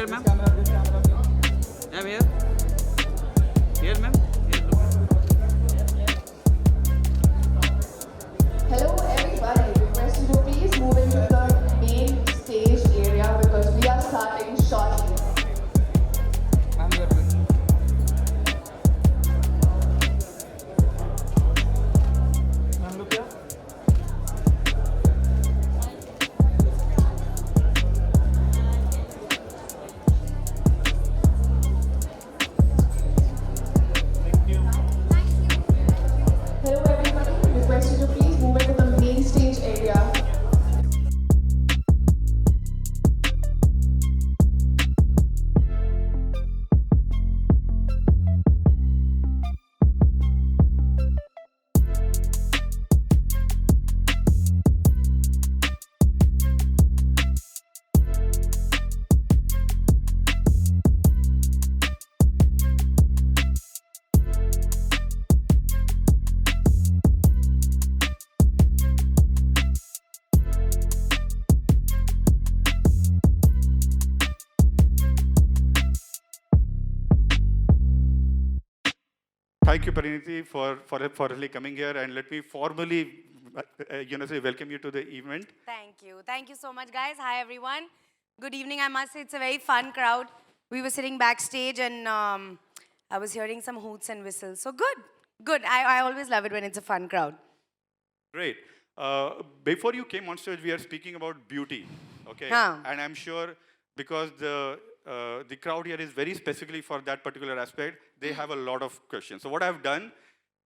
here, ma'am. Ma'am, here. Here, ma'am. Here, look. Hello everybody, request you to please move into the main stage area because we are starting shortly. I'm here. Ma'am, look here. Thank you. Hello everybody, request you to please move into the main stage area. Thank you, Parineeti, for really coming here, and let me formally, say welcome you to the event. Thank you. Thank you so much, guys. Hi, everyone. Good evening. I must say it's a very fun crowd. We were sitting backstage and I was hearing some hoots and whistles. So good. Good. I always love it when it's a fun crowd. Great. Before you came on stage, we are speaking about beauty, okay? Huh. And I'm sure because the crowd here is very specifically for that particular aspect, they have a lot of questions. So what I've done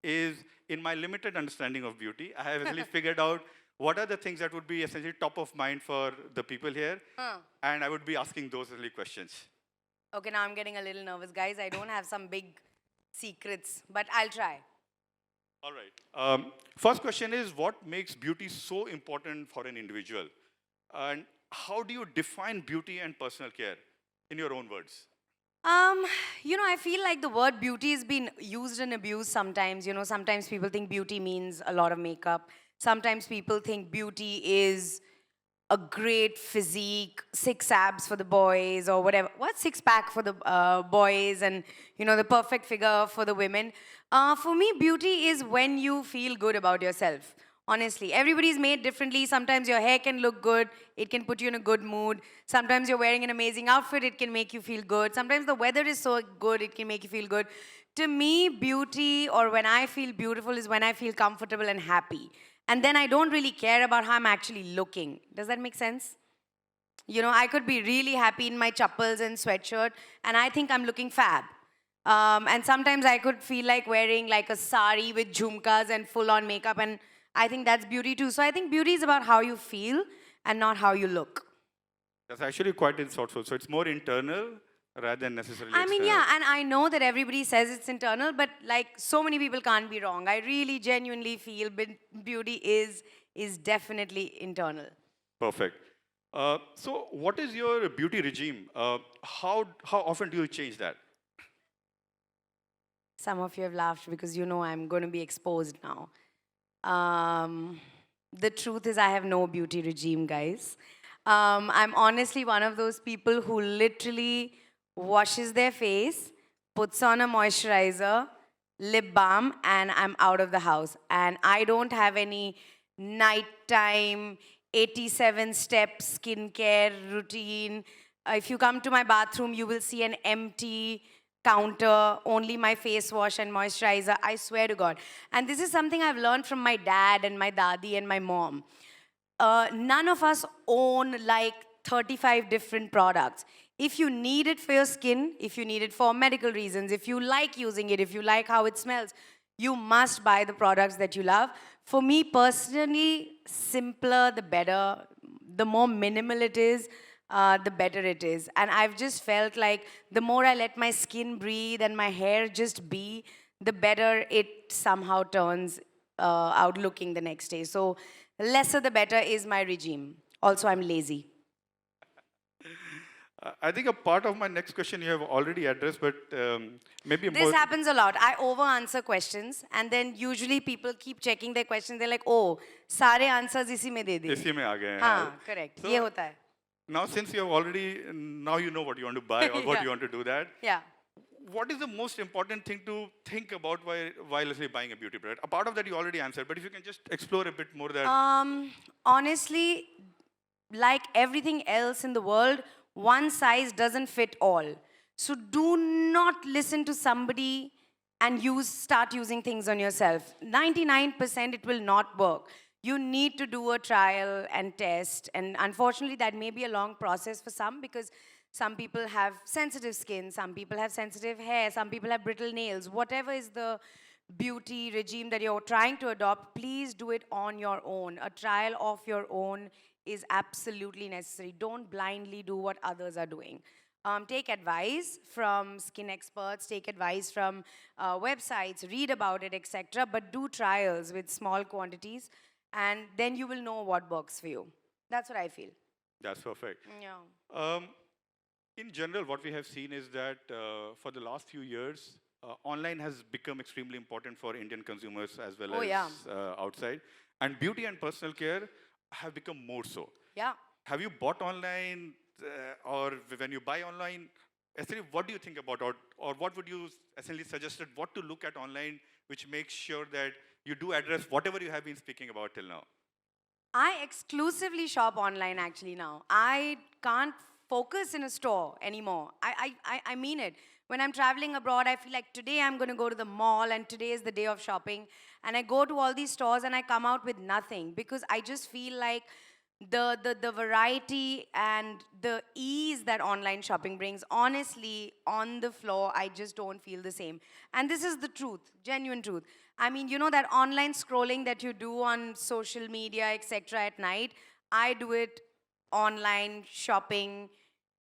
is, in my limited understanding of beauty, I have actually figured out what are the things that would be essentially top of mind for the people here, and I would be asking those really questions. Okay, now I'm getting a little nervous, guys. I don't have some big secrets, but I'll try. All right. First question is, what makes beauty so important for an individual? And how do you define beauty and personal care in your own words? I feel like the word beauty has been used and abused sometimes. Sometimes people think beauty means a lot of makeup. Sometimes people think beauty is a great physique, six abs for the boys or whatever. What, six pack for the boys and, the perfect figure for the women. For me, beauty is when you feel good about yourself. Honestly, everybody's made differently. Sometimes your hair can look good. It can put you in a good mood. Sometimes you're wearing an amazing outfit. It can make you feel good. Sometimes the weather is so good. It can make you feel good. To me, beauty or when I feel beautiful is when I feel comfortable and happy. And then I don't really care about how I'm actually looking. Does that make sense? I could be really happy in my chappals and sweatshirt and I think I'm looking fab. And sometimes I could feel like wearing like a sari with jhumkas and full-on makeup, and I think that's beauty too. So I think beauty is about how you feel and not how you look. That's actually quite insightful. So it's more internal rather than necessarily external. Yeah, and I know that everybody says it's internal, but like so many people can't be wrong. I really genuinely feel beauty is definitely internal. Perfect. So what is your beauty regime? How often do you change that? Some of you have laughed because I'm going to be exposed now. The truth is I have no beauty regime, guys. I'm honestly one of those people who literally washes their face, puts on a moisturizer, lip balm, and I'm out of the house. And I don't have any nighttime 87-step skincare routine. If you come to my bathroom, you will see an empty counter, only my face wash and moisturizer, I swear to God. And this is something I've learned from my dad and my dadi and my mom. None of us own like 35 different products. If you need it for your skin, if you need it for medical reasons, if you like using it, if you like how it smells, you must buy the products that you love. For me personally, simpler the better. The more minimal it is, the better it is. And I've just felt like the more I let my skin breathe and my hair just be, the better it somehow turns out looking the next day. So lesser the better is my regime. Also, I'm lazy. I think a part of my next question you have already addressed, but maybe This more. happens a lot. I over-answer questions, and then usually people keep checking their questions. They're like, oh, सारे answers इसी में दे दिए. इसी में आ गए हैं, हाँ, हाँ. correct. So, ये होता है. Now, since you have already, now you know what you want to buy or what Yeah. you want to do that. Yeah. What is the most important thing to think about while let's say, buying a beauty product? A part of that you already answered, but if you can just explore a bit more that. Honestly, like everything else in the world, one size doesn't fit all. So do not listen to somebody and start using things on yourself. 99% it will not work. You need to do a trial and test. And unfortunately, that may be a long process for some because some people have sensitive skin, some people have sensitive hair, some people have brittle nails. Whatever is the beauty regime that you're trying to adopt, please do it on your own. A trial of your own is absolutely necessary. Don't blindly do what others are doing. Take advice from skin experts, take advice from websites, read about it, etc. But do trials with small quantities, and then you will know what works for you. That's what I feel. That's perfect. Yeah. In general, what we have seen is that for the last few years, online has become extremely important for Indian consumers as well Oh, as yeah. outside. And beauty and personal care have become more so. Yeah. Have you bought online or when you buy online, essentially what do you think about or what would you essentially suggested what to look at online which makes sure that you do address whatever you have been speaking about till now? I exclusively shop online actually now. I can't focus in a store anymore. I mean it. When I'm traveling abroad, I feel like today I'm going to go to the mall and today is the day of shopping. And I go to all these stores and I come out with nothing because I just feel like the variety and the ease that online shopping brings, honestly, on the floor, I just don't feel the same. And this is the truth, genuine truth. I mean, you know that online scrolling that you do on social media, etc. at night, I do it online shopping,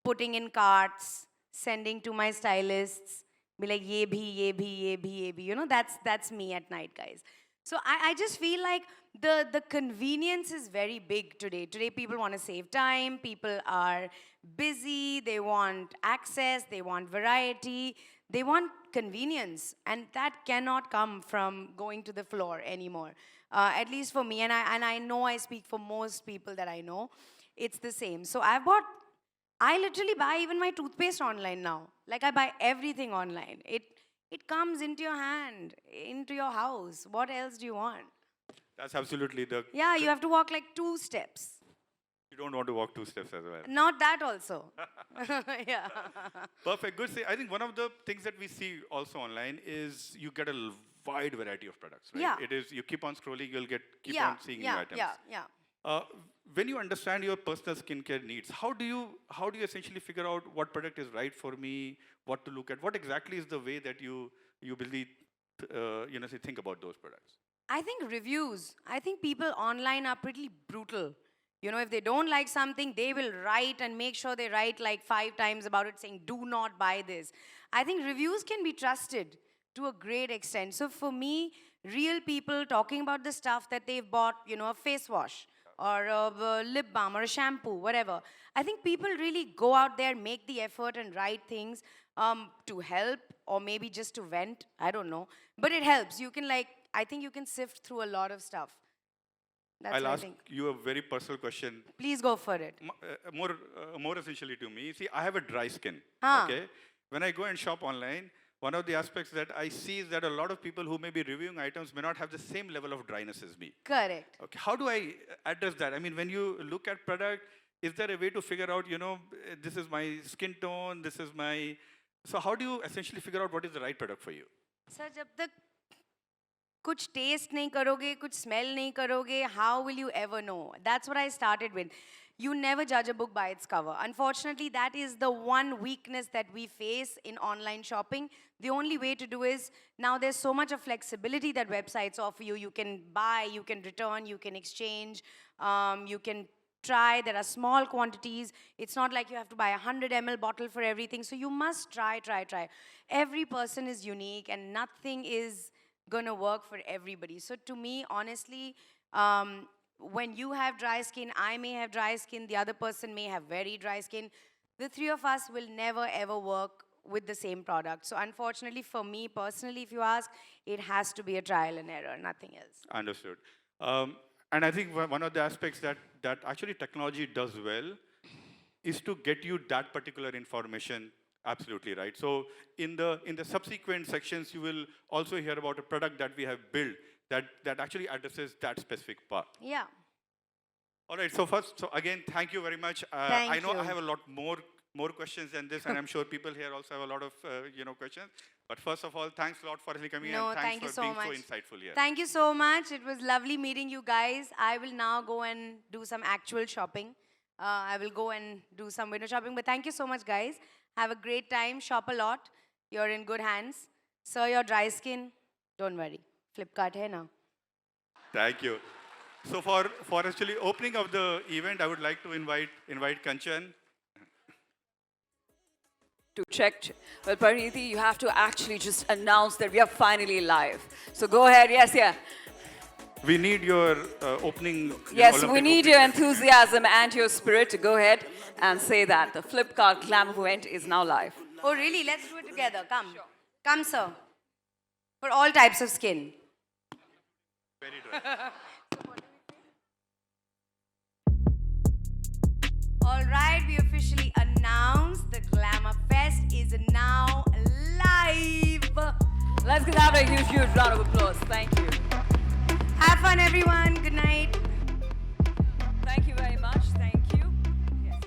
putting in carts, sending to my stylists, be like, ye bhi, ye bhi, ye bhi, ye bhi. You know, that's me at night, guys. So I just feel like the convenience is very big today. Today, people want to save time, people are busy, they want access, they want variety, they want convenience, and that cannot come from going to the floor anymore. At least for me, and I know I speak for most people that I know, it's the same. So I literally buy even my toothpaste online now. Like I buy everything online. It comes into your hand, into your house. What else do you want? That's absolutely the. Yeah, you have to walk like 2 steps. You don't want to walk 2 steps as well. Not that also. Yeah. Perfect. Good. See, I think one of the things that we see also online is you get a wide variety of products, right? Yeah. It is you keep on scrolling, you'll keep Yeah, on seeing new yeah, items. yeah. When you understand your personal skincare needs, how do you essentially figure out what product is right for me, what to look at? What exactly is the way that you really say, think about those products? I think reviews. I think people online are pretty brutal. You know, if they don't like something, they will write and make sure they write like 5 times about it saying, do not buy this. I think reviews can be trusted to a great extent. So for me, real people talking about the stuff that they've bought, you know, a face wash or a lip balm or a shampoo, whatever. I think people really go out there, make the effort and write things to help or maybe just to vent. I don't know. But it helps. You can I think you can sift through a lot of stuff. That's I'll what I ask think. you a very personal question. Please go for it. More essentially to me. See, I have a dry skin. Huh. Okay. When I go and shop online, one of the aspects that I see is that a lot of people who may be reviewing items may not have the same level of dryness as me. Correct. Okay. How do I address that? I mean, when you look at product, is there a way to figure out, this is my skin tone, this is my... So how do you essentially figure out what is the right product for you? Sir, जब तक कुछ taste नहीं करोगे, कुछ smell नहीं करोगे, how will you ever know? That's what I started with. You never judge a book by its cover. Unfortunately, that is the one weakness that we face in online shopping. The only way to do is, now there's so much of flexibility that websites offer you. You can buy, you can return, you can exchange, you can try. There are small quantities. It's not like you have to buy a 100 ml bottle for everything. So you must try. Every person is unique and nothing is gonna work for everybody. So to me, honestly, when you have dry skin, I may have dry skin, the other person may have very dry skin. The 3 of us will never ever work with the same product. So unfortunately for me personally, if you ask, it has to be a trial and error, nothing else. Understood. And I think one of the aspects that actually technology does well is to get you that particular information. Absolutely right. So in the subsequent sections, you will also hear about a product that we have built that actually addresses that specific part. Yeah. All right. So first, so again, thank you very much. Thank I know you. I have a lot more questions than this, and I'm sure people here also have a lot of questions. But first of all, thanks a lot for actually coming No, and thank thanks you for so being much. so insightful here. Thank you so much. It was lovely meeting you guys. I will now go and do some actual shopping. I will go and do some window shopping. But thank you so much, guys. Have a great time. Shop a lot. You're in good hands. Sir, your dry skin, don't worry. Flipkart hai na. Thank you. So for actually opening of the event, I would like to invite Kanchan. To check. Well, Parineeti, you have to actually just announce that we are finally live. So go ahead. Yes, yeah. We need your opening. Yes, Olympic we need opening. your enthusiasm and your spirit to go ahead and say that the Flipkart Glam event is now live. Oh, really? Let's do it together. Come. Come, sir. For all types of skin. Very dry. All right, we officially announce the Glamour Fest is now live. Let's give that a huge, huge round of applause. Thank you. Have fun, everyone. Good night. Thank you very much. Thank you. Yes.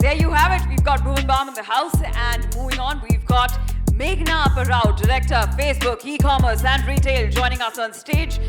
there you have it. We've got Bhuvan Baum in the house. And moving on, we've got Meghna Parao, Director, Facebook, E-commerce and Retail, joining us on stage.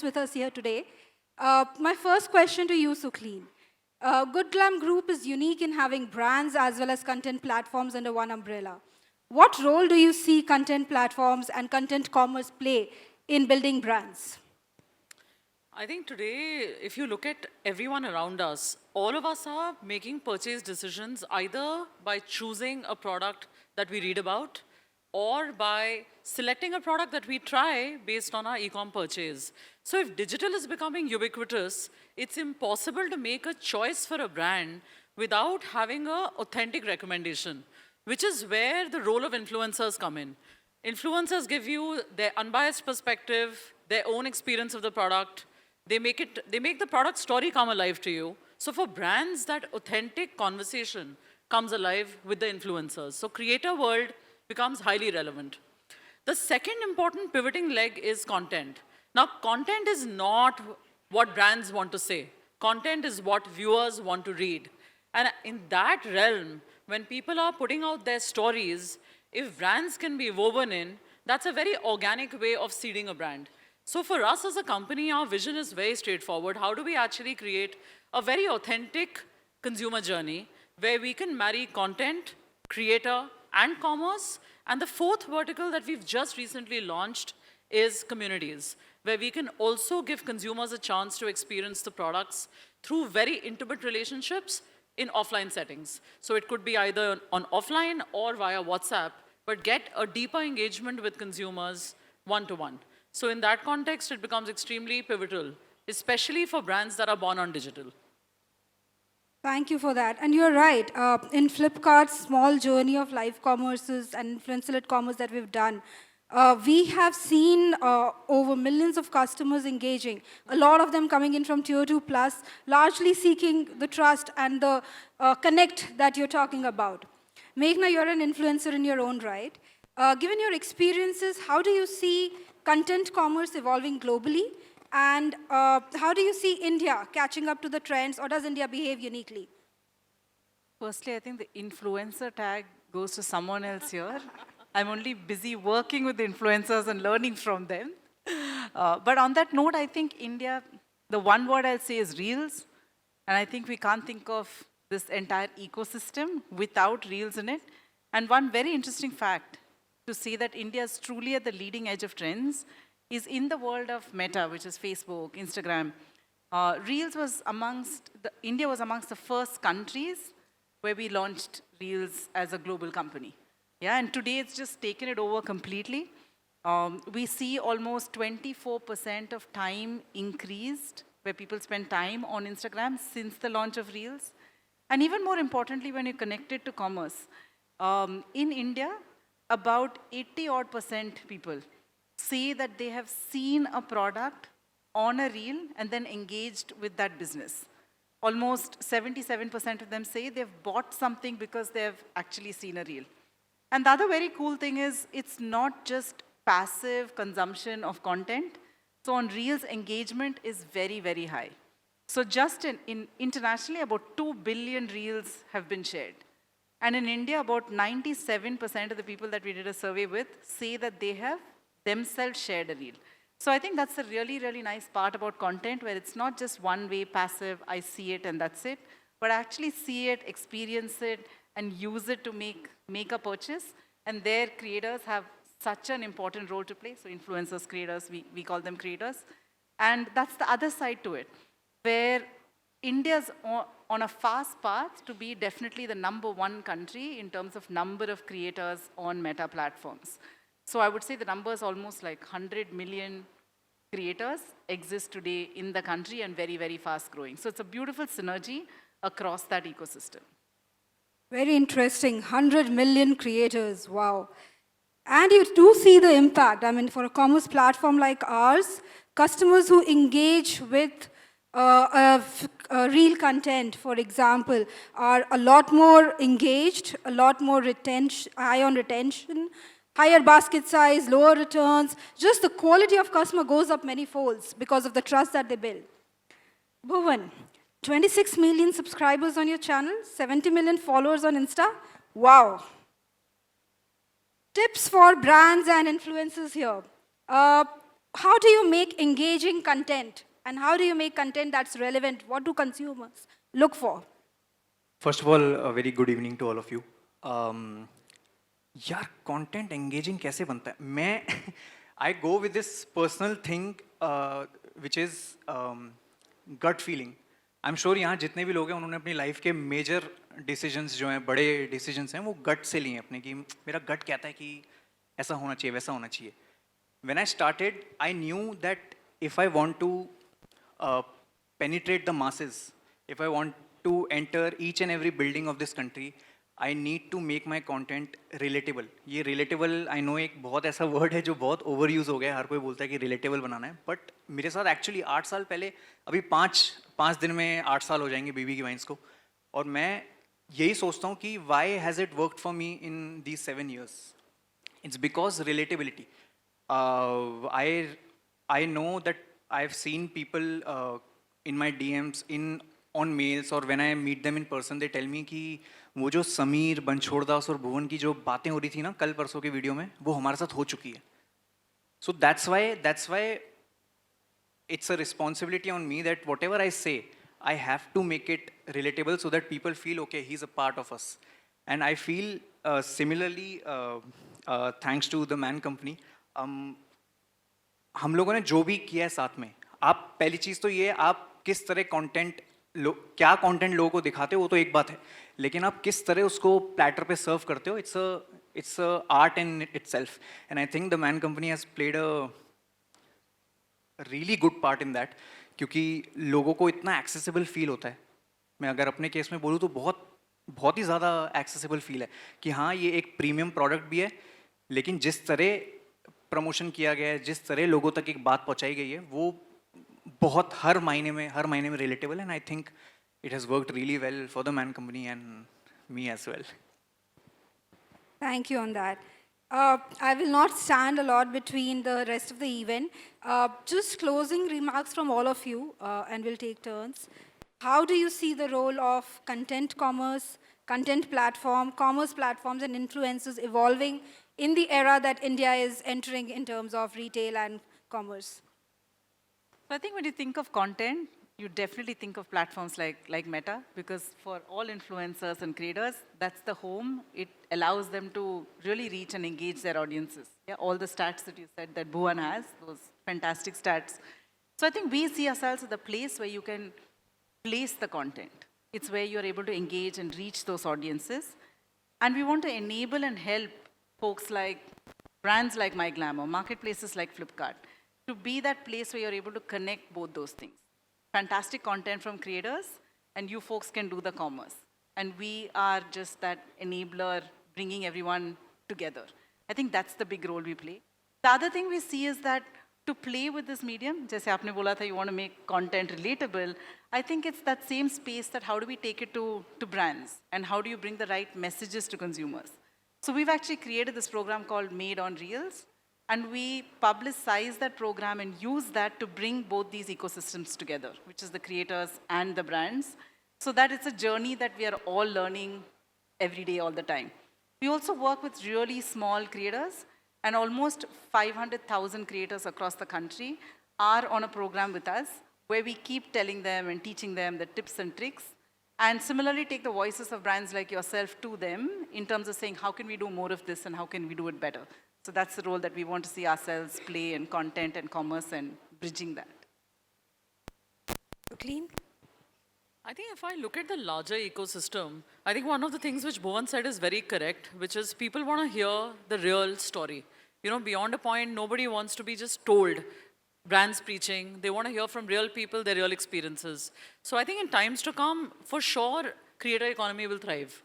With us here today. My first question to you, Sukleen. Good Glam Group is unique in having brands as well as content platforms under one umbrella. What role do you see content platforms and content commerce play in building brands? I think today, if you look at everyone around us, all of us are making purchase decisions either by choosing a product that we read about or by selecting a product that we try based on our e-com purchase. So if digital is becoming ubiquitous, it's impossible to make a choice for a brand without having an authentic recommendation, which is where the role of influencers come in. Influencers give you their unbiased perspective, their own experience of the product. They make the product story come alive to you. So for brands, that authentic conversation comes alive with the influencers. So creator world becomes highly relevant. The second important pivoting leg is content. Now, content is not what brands want to say. Content is what viewers want to read. And in that realm, when people are putting out their stories, if brands can be woven in, that's a very organic way of seeding a brand. So for us as a company, our vision is very straightforward. How do we actually create a very authentic consumer journey where we can marry content, creator, and commerce? And the fourth vertical that we've just recently launched is communities, where we can also give consumers a chance to experience the products through very intimate relationships in offline settings. So it could be either on offline or via WhatsApp, but get a deeper engagement with consumers one-to-one. So in that context, it becomes extremely pivotal, especially for brands that are born on digital. Thank you for that. And you're right. In Flipkart's small journey of live commerces and influencer-led commerce that we've done, we have seen over millions of customers engaging, a lot of them coming in from Tier 2 plus, largely seeking the trust and the connect that you're talking about. Meghna, you're an influencer in your own right. Given your experiences, how do you see content commerce evolving globally? And how do you see India catching up to the trends, or does India behave uniquely? Firstly, I think the influencer tag goes to someone else here. I'm only busy working with the influencers and learning from them. But on that note, I think India, the one word I'll say is Reels. And I think we can't think of this entire ecosystem without Reels in it. And one very interesting fact to say that India is truly at the leading edge of trends is in the world of Meta, which is Facebook, Instagram. Reels was India was amongst the first countries where we launched Reels as a global company. Yeah, and today it's just taken it over completely. We see almost 24% of time increased where people spend time on Instagram since the launch of Reels. And even more importantly, when you connect it to commerce, in India, about 80% people say that they have seen a product on a reel and then engaged with that business. Almost 77% of them say they've bought something because they've actually seen a reel. And the other very cool thing is it's not just passive consumption of content. So on Reels, engagement is very, very high. So just internationally, about 2 billion Reels have been shared. And in India, about 97% of the people that we did a survey with say that they have themselves shared a reel. So I think that's a really, really nice part about content, where it's not just one way, passive, I see it and that's it, but I actually see it, experience it, and use it to make a purchase. And their creators have such an important role to play. So influencers, creators, we call them creators. And that's the other side to it, where India's on a fast path to be definitely the #1 country in terms of number of creators on Meta platforms. So I would say the number is almost like 100 million creators exist today in the country and very, very fast growing. So it's a beautiful synergy across that ecosystem. Very interesting. 100 million creators. Wow. And you do see the impact. I mean, for a commerce platform like ours, customers who engage with real content, for example, are a lot more engaged, a lot more high on retention, higher basket size, lower returns. Just the quality of customer goes up many folds because of the trust that they build. Bhuvan, 26 million subscribers on your channel, 70 million followers on Insta. Wow. Tips for brands and influencers here. How do you make engaging content? And how do you make content that's relevant? What do consumers look for? First of all, a very good evening to all of you. यार content engaging कैसे बनता है? मैं I go with this personal thing which is gut feeling. I'm sure यहाँ जितने भी लोग हैं उन्होंने अपनी लाइफ के मेजर डिसीजंस जो हैं बड़े डिसीजंस हैं वो गट से लिए अपने कि मेरा गट कहता है कि ऐसा होना चाहिए वैसा होना चाहिए. When I started, I knew that if I want to penetrate the masses, if I want to enter each and every building of this country, I need to make my content relatable. ये relatable, I know एक बहुत ऐसा word है जो बहुत overuse हो गया है, हर कोई बोलता है कि relatable बनाना है, but मेरे साथ actually 8 साल पहले, अभी 5 दिन में 8 साल हो जाएंगे बीबी की वाइन्स को, और मैं यही सोचता हूँ कि why has it worked for me in these 7 years? It's because relatability. I know that I've seen people in my DMs, on mails, or when I meet them in person, they tell me कि वो जो समीर, बनछोड़दास और भुवन की जो बातें हो रही थी ना कल परसों के वीडियो में, वो हमारे साथ हो चुकी है. So that's why it's a responsibility on me that whatever I say, I have to make it relatable so that people feel, okay, he's a part of us. And I feel similarly, thanks to the Man Company, हम लोगों ने जो भी किया है साथ में, आप पहली चीज़ तो ये आप किस तरह कंटेंट क्या कंटेंट लोगों को दिखाते हो वो तो एक बात है, लेकिन आप किस तरह उसको प्लेटर पे सर्व करते हो, it's a art in itself. And I think the Man Company has played a really good part in that, क्योंकि लोगों को इतना accessible feel होता है. मैं अगर अपने केस में बोलूँ तो बहुत ही ज़्यादा accessible feel है कि हाँ ये एक प्रीमियम प्रोडक्ट भी है, लेकिन जिस तरह प्रमोशन किया गया है, जिस तरह लोगों तक एक बात पहुंचाई गई है, वो बहुत हर महीने में रिलेटेबल है. And I think it has worked really well for the Man Company and me as well. Thank you on that. I will not stand a lot between the rest of the event. Just closing remarks from all of you, and we'll take turns. How do you see the role of content commerce, content platform, commerce platforms, and influencers evolving in the era that India is entering in terms of retail and commerce? So I think when you think of content, you definitely think of platforms like Meta, because for all influencers and creators, that's the home. It allows them to really reach and engage their audiences. Yeah, all the stats that you said that Bhuvan has, those fantastic stats. So I think we see ourselves as the place where you can place the content. It's where you're able to engage and reach those audiences. And we want to enable and help folks like brands like Glam or marketplaces like Flipkart to be that place where you're able to connect both those things. Fantastic content from creators, and you folks can do the commerce. And we are just that enabler, bringing everyone together. I think that's the big role we play. The other thing we see is that to play with this medium, जैसे आपने बोला था, you want to make content relatable, I think it's that same space that how do we take it to brands, and how do you bring the right messages to consumers. So we've actually created this program called Made on Reels, and we publicize that program and use that to bring both these ecosystems together, which is the creators and the brands, so that it's a journey that we are all learning every day, all the time. We also work with really small creators, and almost 500,000 creators across the country are on a program with us, where we keep telling them and teaching them the tips and tricks, and similarly take the voices of brands like yourself to them in terms of saying, how can we do more of this and how can we do it better? So that's the role that we want to see ourselves play in content and commerce and bridging that. Clean? I think if I look at the larger ecosystem, I think one of the things which Bhuvan said is very correct, which is people want to hear the real story. You know, beyond a point, nobody wants to be just told brands preaching. They want to hear from real people, their real experiences. So I think in times to come, for sure, creator economy will thrive.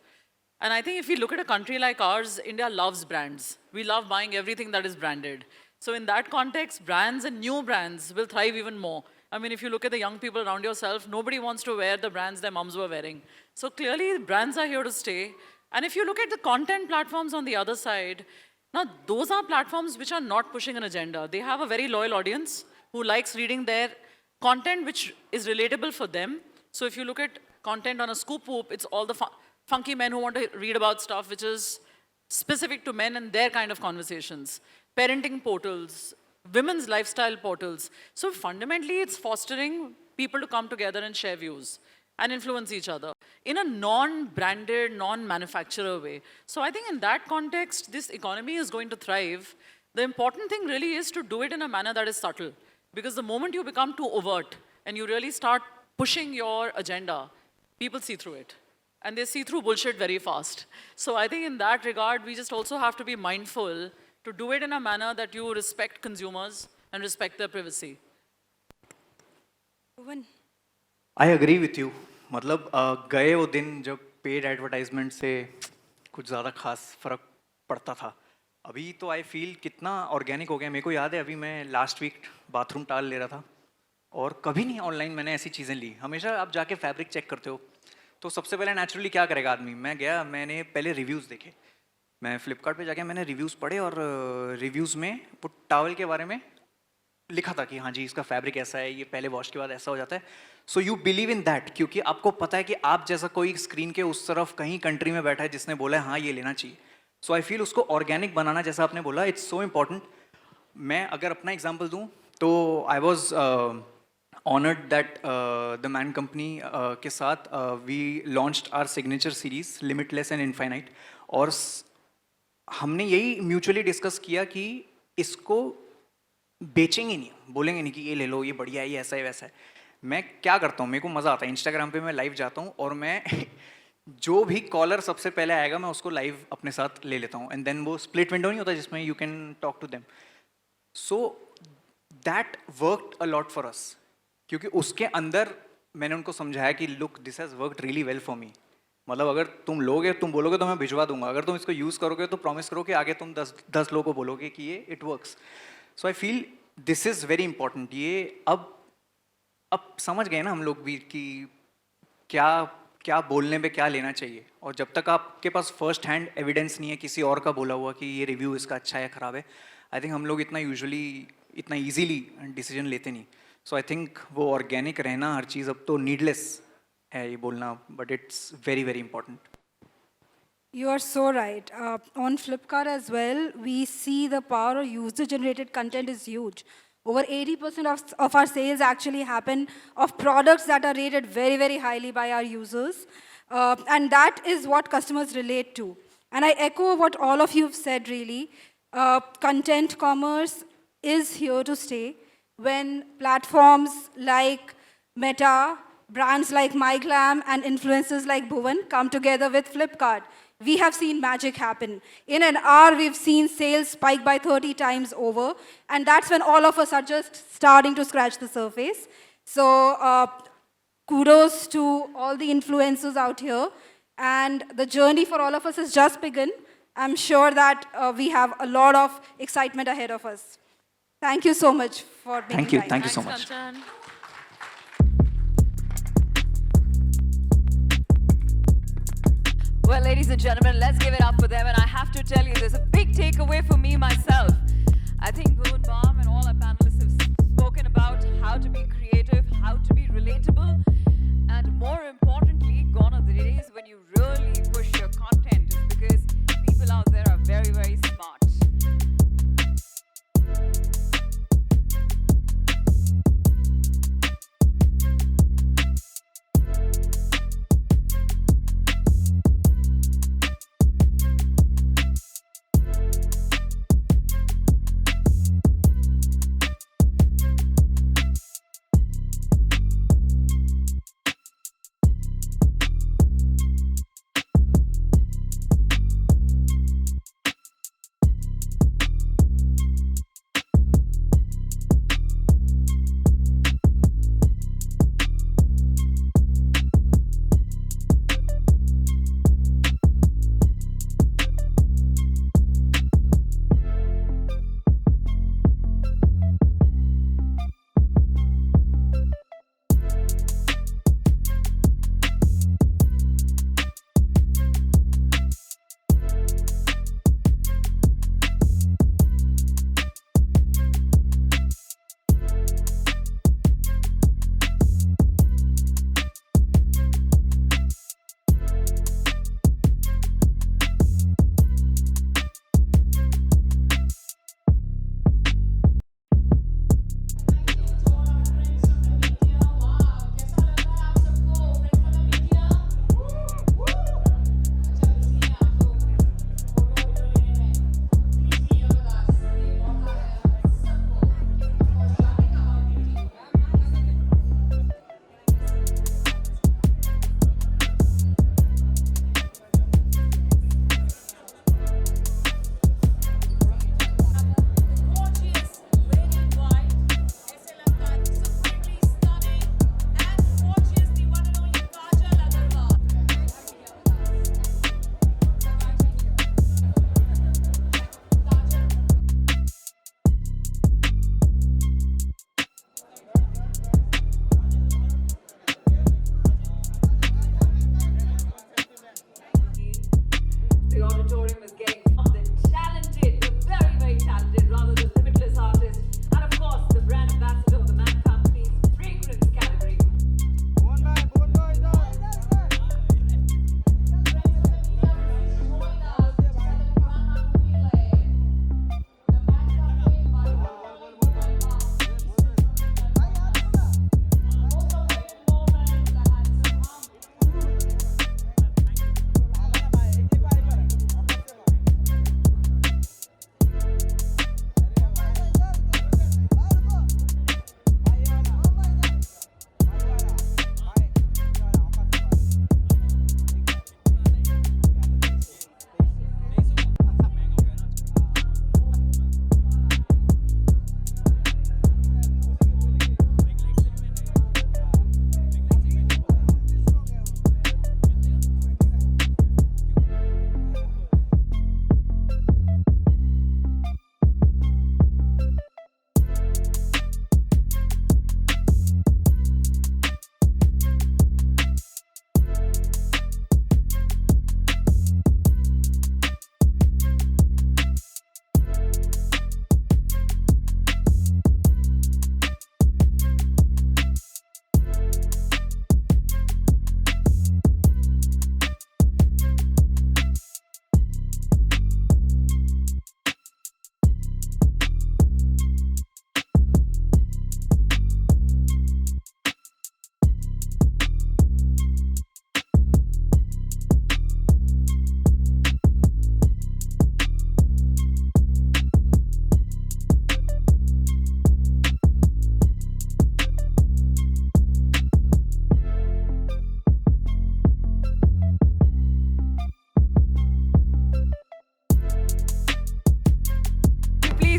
And I think if we look at a country like ours, India loves brands. We love buying everything that is branded. So in that context, brands and new brands will thrive even more. I mean, if you look at the young people around yourself, nobody wants to wear the brands their mums were wearing. So clearly, brands are here to stay. And if you look at the content platforms on the other side, now those are platforms which are not pushing an agenda. They have a very loyal audience who likes reading their content which is relatable for them. So if you look at content on a Scoop Whoop, it's all the funky men who want to read about stuff which is specific to men and their kind of conversations. Parenting portals, women's lifestyle portals. So fundamentally, it's fostering people to come together and share views and influence each other in a non-branded, non-manufacturer way. So I think in that context, this economy is going to thrive. The important thing really is to do it in a manner that is subtle. Because the moment you become too overt and you really start pushing your agenda, people see through it. And they see through bullshit very fast. So I think in that regard, we just also have to be mindful to do it in a manner that you respect consumers and respect their privacy. I agree with you. मतलब गए वो दिन जब paid advertisement से कुछ ज़्यादा खास फर्क पड़ता था. अभी तो आई फील कितना ऑर्गेनिक हो गया. मेरे को याद है अभी मैं लास्ट वीक बाथरूम टाल ले रहा था और कभी नहीं ऑनलाइन मैंने ऐसी चीज़ें ली. हमेशा आप जाके फैब्रिक चेक करते हो तो सबसे पहले नेचुरली क्या करेगा आदमी. मैं गया, मैंने पहले रिव्यूज़ देखे. मैं फ्लिपकार्ट पे जाके मैंने रिव्यूज़ पढ़े और रिव्यूज़ में वो टॉवल के बारे में लिखा था कि हाँ जी इसका फैब्रिक ऐसा है, ये पहले वॉश के बाद ऐसा हो जाता है. So you believe in that क्योंकि आपको पता है कि आप जैसा कोई स्क्रीन के उस तरफ कहीं कंट्री में बैठा है जिसने बोला है हाँ ये लेना चाहिए. सो आई फील उसको ऑर्गेनिक बनाना जैसा आपने बोला इट्स सो इम्पॉर्टेंट. मैं अगर अपना एग्जाम्पल दूँ तो I was honoured that the Man Company के साथ we launched our signature series limitless and infinite. और हमने यही म्यूचुअली डिस्कस किया कि इसको बेचेंगे नहीं, बोलेंगे नहीं कि ये ले लो, ये बढ़िया है, ये ऐसा है वैसा है. मैं क्या करता हूँ, मेरे को मज़ा आता है इंस्टाग्राम पे मैं लाइव जाता हूँ और मैं जो भी कॉलर सबसे पहले आएगा मैं उसको लाइव अपने साथ ले लेता हूँ. एंड देन वो स्प्लिट विंडो नहीं होता जिसमें you can talk to them. So that worked a lot for us क्योंकि उसके अंदर मैंने उनको समझाया कि look this has worked really well for me. मतलब अगर तुम लोगे, तुम बोलोगे तो मैं भिजवा दूंगा. अगर तुम इसको यूज़ करोगे तो प्रॉमिस करो कि आगे तुम 10 लोगों को बोलोगे कि ये it works. So I feel this is very important. ये अब समझ गए ना हम लोग भी कि क्या बोलने पे क्या लेना चाहिए. और जब तक आपके पास फर्स्ट हैंड एविडेंस नहीं है किसी और का बोला हुआ कि ये रिव्यू इसका अच्छा है ख़राब है, आई थिंक हम लोग इतना ईजीली डिसीजन लेते नहीं. सो आई थिंक वो ऑर्गेनिक रहना हर चीज़ अब तो नीडलेस है ये बोलना, but it's very very important. You are so right. On Flipkart as well, we see the power of user-generated content is huge. Over 80% of our sales actually happen of products that are rated very, very highly by our users. And that is what customers relate to. And I echo what all of you have said, really. Content commerce is here to stay. When platforms like Meta, brands like Glam, and influencers like Bhuvan come together with Flipkart, we have seen magic happen. In an hour, we've seen sales spike by 30 times over. And that's when all of us are just starting to scratch the surface. So kudos to all the influencers out here. And the journey for all of us has just begun. I'm sure that we have a lot of excitement ahead of us. Thank you so much for being Thank you. time. Thank you so much. Kanchan. Well, ladies and gentlemen, let's give it up for them. And I have to tell you, there's a big takeaway for me myself. I think Bhuvan Baum and all our panelists have spoken about how to be creative, how to be relatable, and more importantly, gone are the days when you really push your content because people out there are very, very smart.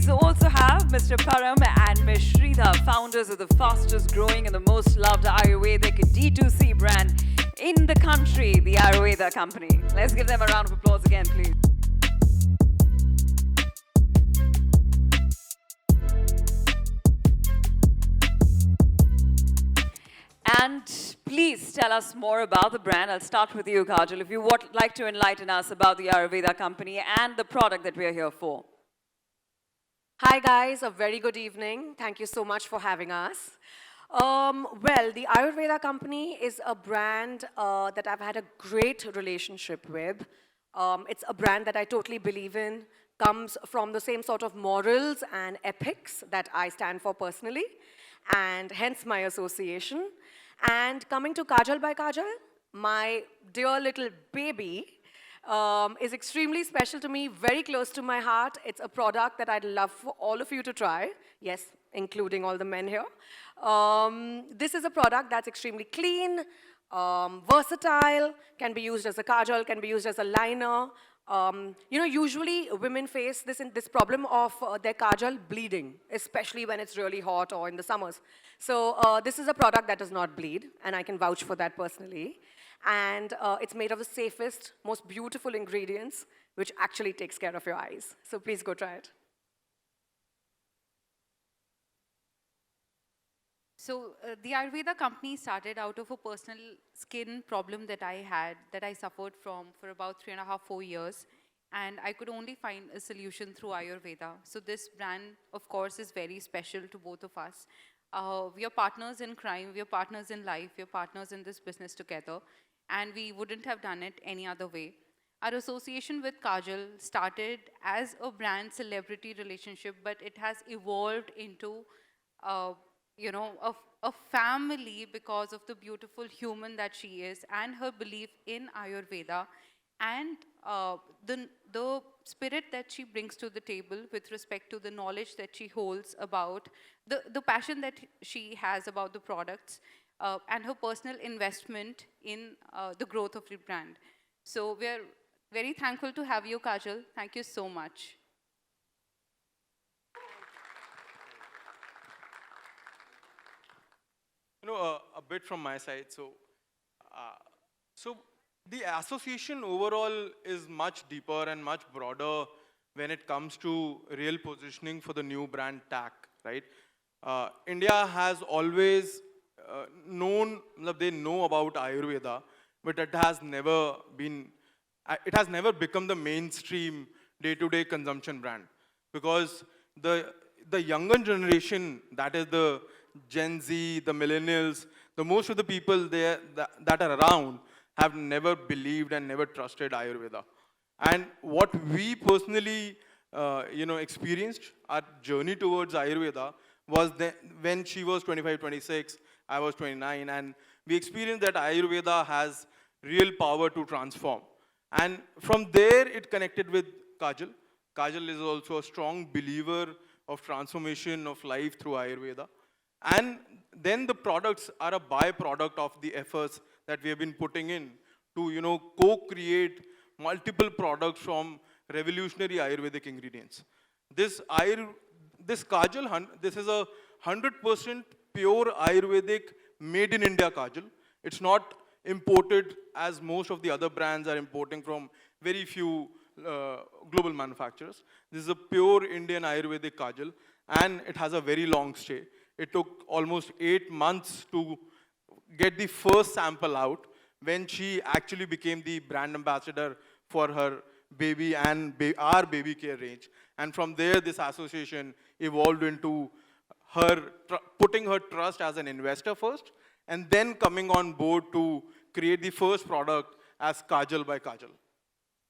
please also have Mr. Param and Ms. Sridhar, founders of the fastest growing and the most loved Ayurvedic D2C brand in the country, the Ayurveda Company. Let's give them a round of applause again, please. And please tell us more about the brand. I'll start with you, Kajal, if you would like to enlighten us about the Ayurveda Company and the product that we're here for. Hi guys, a very good evening. Thank you so much for having us. Well, the Ayurveda Company is a brand that I've had a great relationship with. It's a brand that I totally believe in, comes from the same sort of morals and ethics that I stand for personally, and hence my association. And coming to Kajal by Kajal, my dear little baby, is extremely special to me, very close to my heart. It's a product that I'd love for all of you to try. Yes, including all the men here. This is a product that's extremely clean, versatile, can be used as a kajal, can be used as a liner. You know, usually women face this problem of their kajal bleeding, especially when it's really hot or in the summers. So this is a product that does not bleed, and I can vouch for that personally. And it's made of the safest, most beautiful ingredients, which actually takes care of your eyes. So please go try it. So the Ayurveda Company started out of a personal skin problem that I had, that I suffered from for about 3.5, 4 years. And I could only find a solution through Ayurveda. So this brand, of course, is very special to both of us. We are partners in crime, we are partners in life, we are partners in this business together. And we wouldn't have done it any other way. Our association with Kajal started as a brand celebrity relationship, but it has evolved into you know, a family because of the beautiful human that she is and her belief in Ayurveda and the spirit that she brings to the table with respect to the knowledge that she holds about, the passion that she has about the products and her personal investment in the growth of the brand. So we're very thankful to have you, Kajal. Thank you so much. You know, a bit from my side. So the association overall is much deeper and much broader when it comes to real positioning for the new brand TAC, right? India has always known, they know about Ayurveda, but it has never become the mainstream day-to-day consumption brand, because the younger generation, that is the Gen Z, the millennials, the most of the people there that are around have never believed and never trusted Ayurveda. And what we personally, experienced, our journey towards Ayurveda was when she was 25, 26, I was 29, and we experienced that Ayurveda has real power to transform. And from there, it connected with Kajal. Kajal is also a strong believer of transformation of life through Ayurveda. And then the products are a byproduct of the efforts that we have been putting in to, co-create multiple products from revolutionary Ayurvedic ingredients. This Kajal, this is a 100% pure Ayurvedic made in India Kajal. It's not imported as most of the other brands are importing from very few global manufacturers. This is a pure Indian Ayurvedic Kajal, and it has a very long stay. It took almost 8 months to get the first sample out when she actually became the brand ambassador for her baby and our baby care range. And from there, this association evolved into her putting her trust as an investor first, and then coming on board to create the first product as Kajal by Kajal.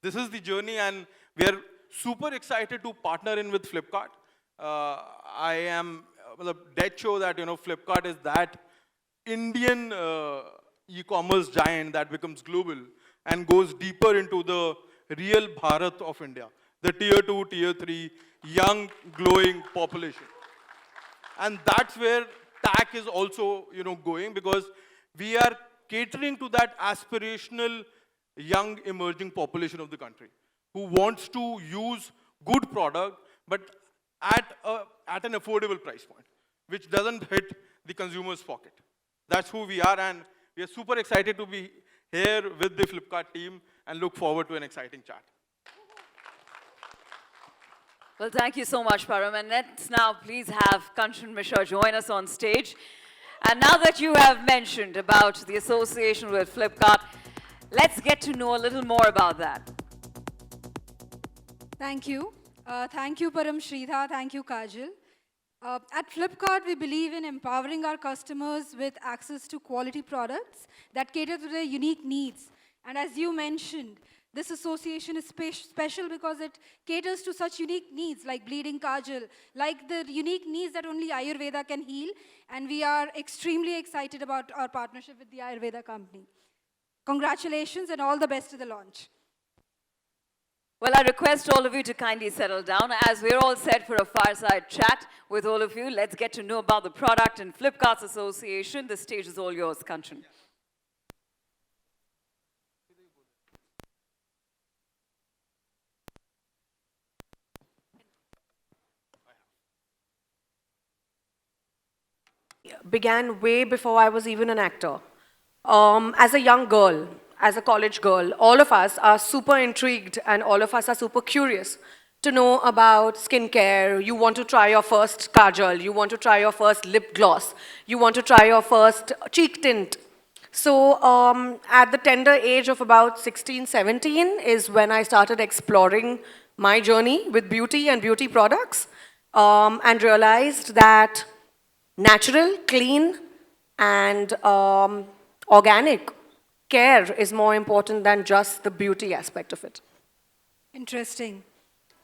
This is the journey, and we are super excited to partner in with Flipkart. I am dead sure that Flipkart is that Indian e-commerce giant that becomes global and goes deeper into the real Bharat of India, the tier 2, tier 3, young, glowing population. And that's where TAC is also going, because we are catering to that aspirational young emerging population of the country who wants to use good product, but at an affordable price point, which doesn't hit the consumer's pocket. That's who we are, and we are super excited to be here with the Flipkart team and look forward to an exciting chat. Well, thank you so much, Param. And let's now please have Kanchan Mishra join us on stage. And now that you have mentioned about the association with Flipkart, let's get to know a little more about that. Thank you. Thank you, Param, Sridhar. Thank you, Kajal. At Flipkart, we believe in empowering our customers with access to quality products that cater to their unique needs. And as you mentioned, this association is special because it caters to such unique needs like bleeding kajal, like the unique needs that only Ayurveda can heal. And we are extremely excited about our partnership with the Ayurveda company. Congratulations and all the best to the launch. Well, I request all of you to kindly settle down as we're all set for a fireside chat with all of you. Let's get to know about the product and Flipkart's association. The stage is all yours, Kanchan. Began way before I was even an actor. As a young girl, as a college girl, all of us are super intrigued and all of us are super curious to know about skincare. You want to try your first kajal, you want to try your first lip gloss, you want to try your first cheek tint. So at the tender age of about 16, 17 is when I started exploring my journey with beauty and beauty products and realized that natural, clean, and organic care is more important than just the beauty aspect of it. Interesting.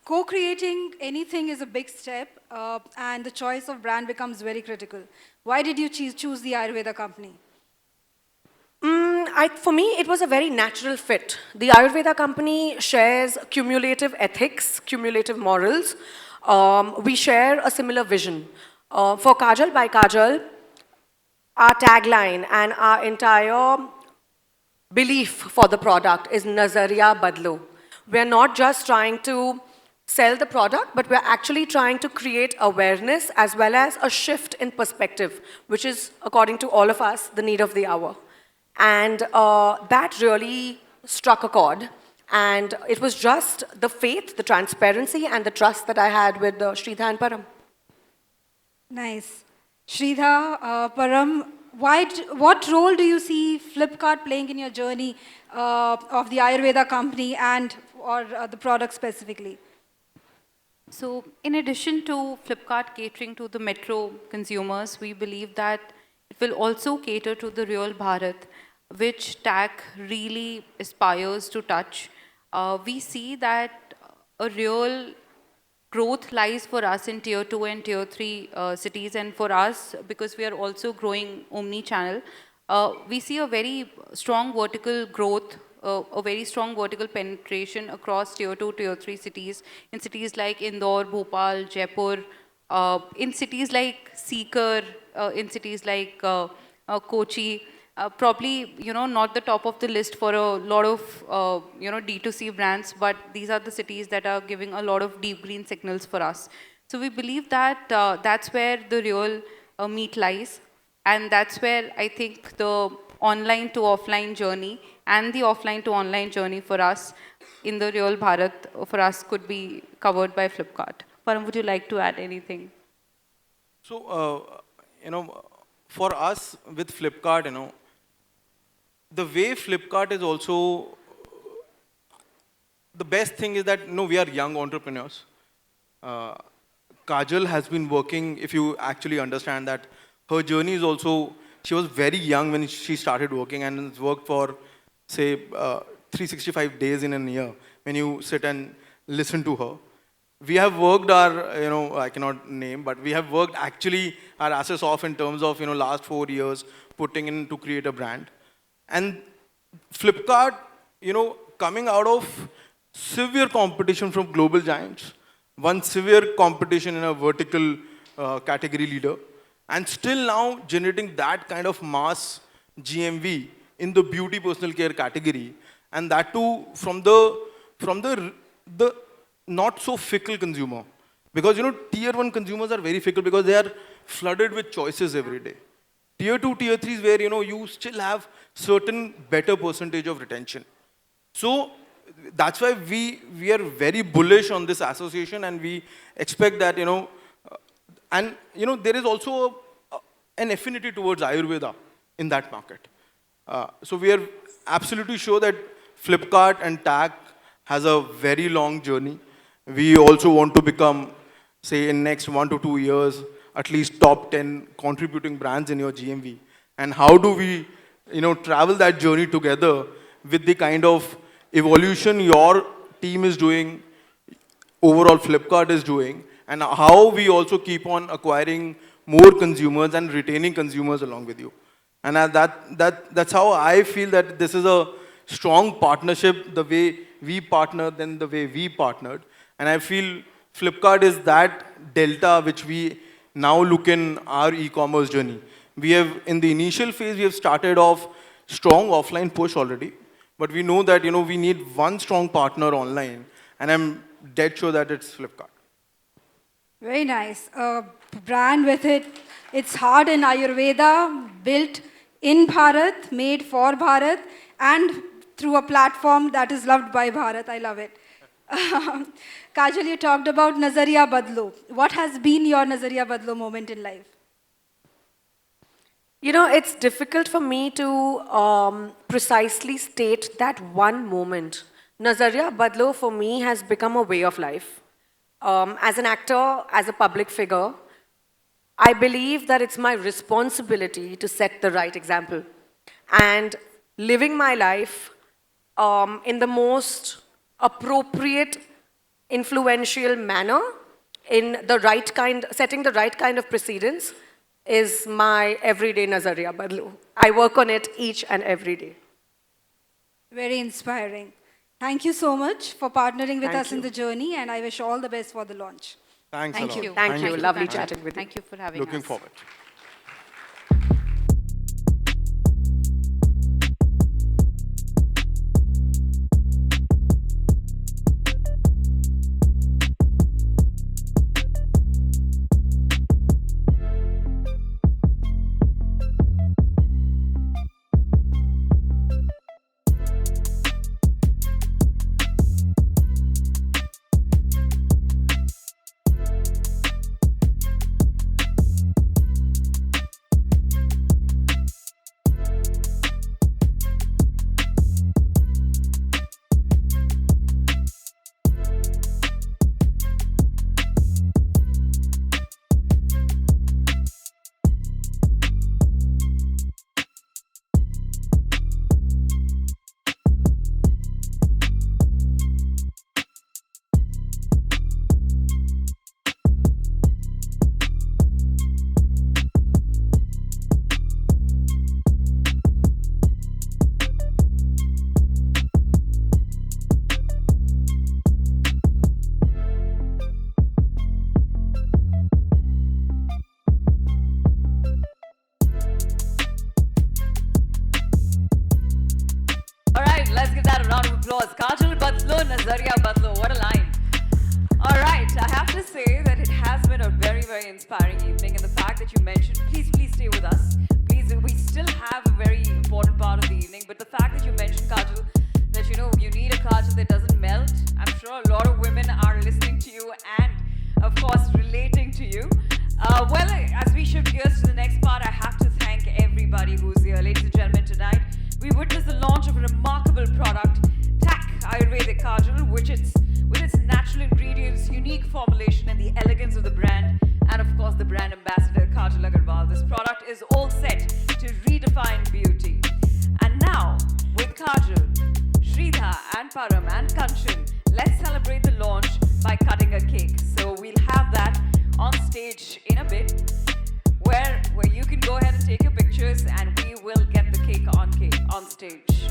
Co-creating anything is a big step, and the choice of brand becomes very critical. Why did you choose the Ayurveda company? For me, it was a very natural fit. The Ayurveda company shares cumulative ethics, cumulative morals. We share a similar vision. For Kajal by Kajal, our tagline and our entire belief for the product is Nazariya Badlo. We're not just trying to sell the product, but we're actually trying to create awareness as well as a shift in perspective, which is, according to all of us, the need of the hour. And that really struck a chord. And it was just the faith, the transparency, and the trust that I had with Sridhar and Param. Nice. Sridhar, Param, what role do you see Flipkart playing in your journey of the Ayurveda company and or the product specifically? So in addition to Flipkart catering to the metro consumers, we believe that it will also cater to the real Bharat, which tag really aspires to touch. We see that a real growth lies for us in tier 2 and tier 3 cities, and for us, because we are also growing omni-channel, we see a very strong vertical growth, a very strong vertical penetration across tier 2, tier 3 cities, in cities like Indore, Bhopal, Jaipur, in cities like Sikar, in cities like Kochi. Probably, not the top of the list for a lot of, D2C brands, but these are the cities that are giving a lot of deep green signals for us. So we believe that that's where the real meat lies. And that's where I think the online to offline journey and the offline to online journey for us in the real Bharat, for us, could be covered by Flipkart. Param, would you like to add anything? So, for us with Flipkart, the way Flipkart is also, the best thing is that, we are young entrepreneurs. Kajal has been working, if you actually understand that, her journey is also, she was very young when she started working and has worked for, say, 365 days in a year when you sit and listen to her. We have worked our, I cannot name, but we have worked actually our asses off in terms of, last 4 years putting in to create a brand. And Flipkart, coming out of severe competition from global giants, one severe competition in a vertical category leader, and still now generating that kind of mass GMV in the beauty personal care category, and that too from the not so fickle consumer. Because, tier 1 consumers are very fickle because they are flooded with choices every day. Tier 2, tier 3 is where, you still have certain better percentage of retention. So that's why we are very bullish on this association, and we expect that, there is also an affinity towards Ayurveda in that market. So we are absolutely sure that Flipkart and TAG has a very long journey. We also want to become, say, in next 1 to 2 years, at least top 10 contributing brands in your GMV. And how do we, travel that journey together with the kind of evolution your team is doing, overall Flipkart is doing, and how we also keep on acquiring more consumers and retaining consumers along with you. And that's how I feel that this is a strong partnership, the way we partner than the way we partnered. And I feel Flipkart is that delta which we now look in our e-commerce journey. We have, in the initial phase, we have started off strong offline push already. But we know that, we need one strong partner online. And I'm dead sure that it's Flipkart. Very nice. A brand with its heart in Ayurveda, built in Bharat, made for Bharat, and through a platform that is loved by Bharat. I love it. Kajal, you talked about Nazariya Badlo. What has been your Nazariya Badlo moment in life? It's difficult for me to precisely state that one moment. Nazariya Badlo for me has become a way of life. As an actor, as a public figure, I believe that it's my responsibility to set the right example. And living my life in the most appropriate, influential manner, in the right kind, setting the right kind of precedence, is my everyday Nazariya Badlo. I work on it each and every day. Very inspiring. Thank you so much for partnering with us in the journey, and I wish all the best for the launch. Thanks a lot. Thank you. Thank you. Lovely chatting with you. Thank you for having us. Looking forward. Let's give that a round of applause. Kajal Badlo, Nazariya Badlo. What a line. All right, I have to say that it has been a very, very inspiring evening. And the fact that you mentioned, please stay with us. Please, we still have a very important part of the evening. But the fact that you mentioned, Kajal, that you need a Kajal that doesn't melt. I'm sure a lot of women are listening to you and, of course, relating to you. Well, as we shift gears to the next part, I have to thank everybody who's here. Ladies and gentlemen, tonight, we witnessed the launch of a remarkable product, TAG Ayurvedic Kajal, with its natural ingredients, unique formulation, and the elegance of the brand, and of course the brand ambassador Kajal Aggarwal. This product is all set to redefine beauty. And now, with Kajal, Sridhar and Param and Kanchan, let's celebrate the launch by cutting a cake. So we'll have that on stage in a bit, where you can go ahead and take your pictures, and we will get the cake on stage.